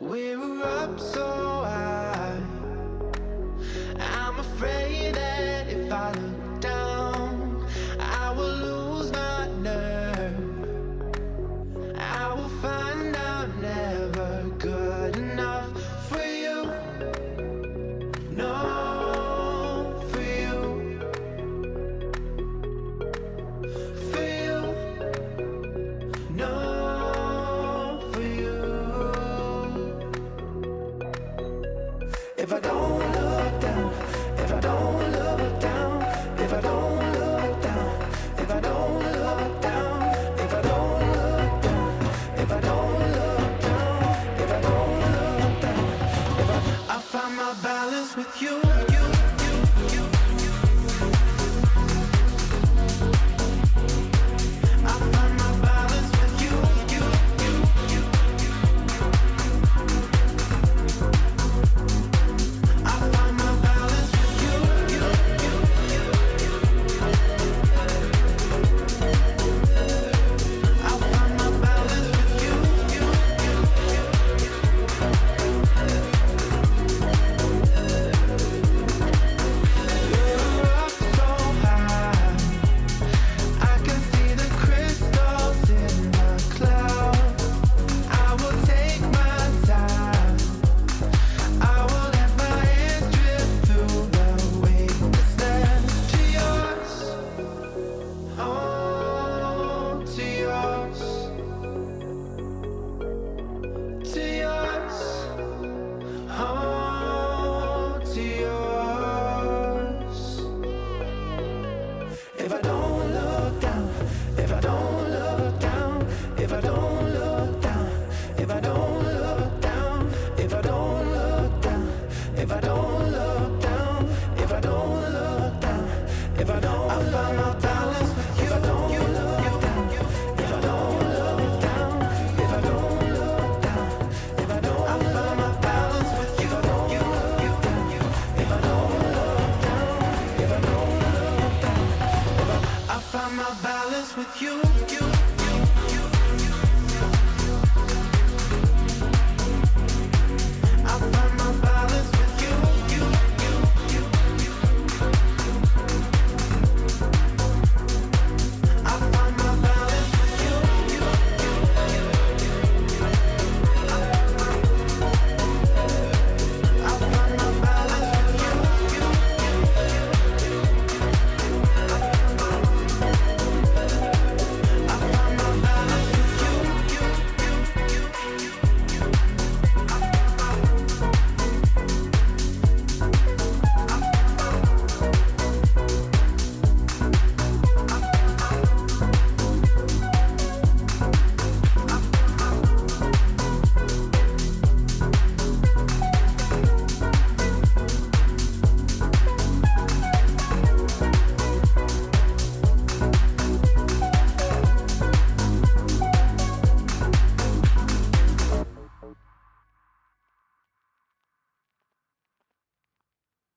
We were up so high. I'm afraid that if I look down, I will lose my nerve. I will find I'm never good enough for you. No, for you. For you. No, for you. If I don't look down, if I don't look down, if I don't look down, if I don't look down, if I don't look down, if I don't look down, if I don't look down, if I find my balance with you.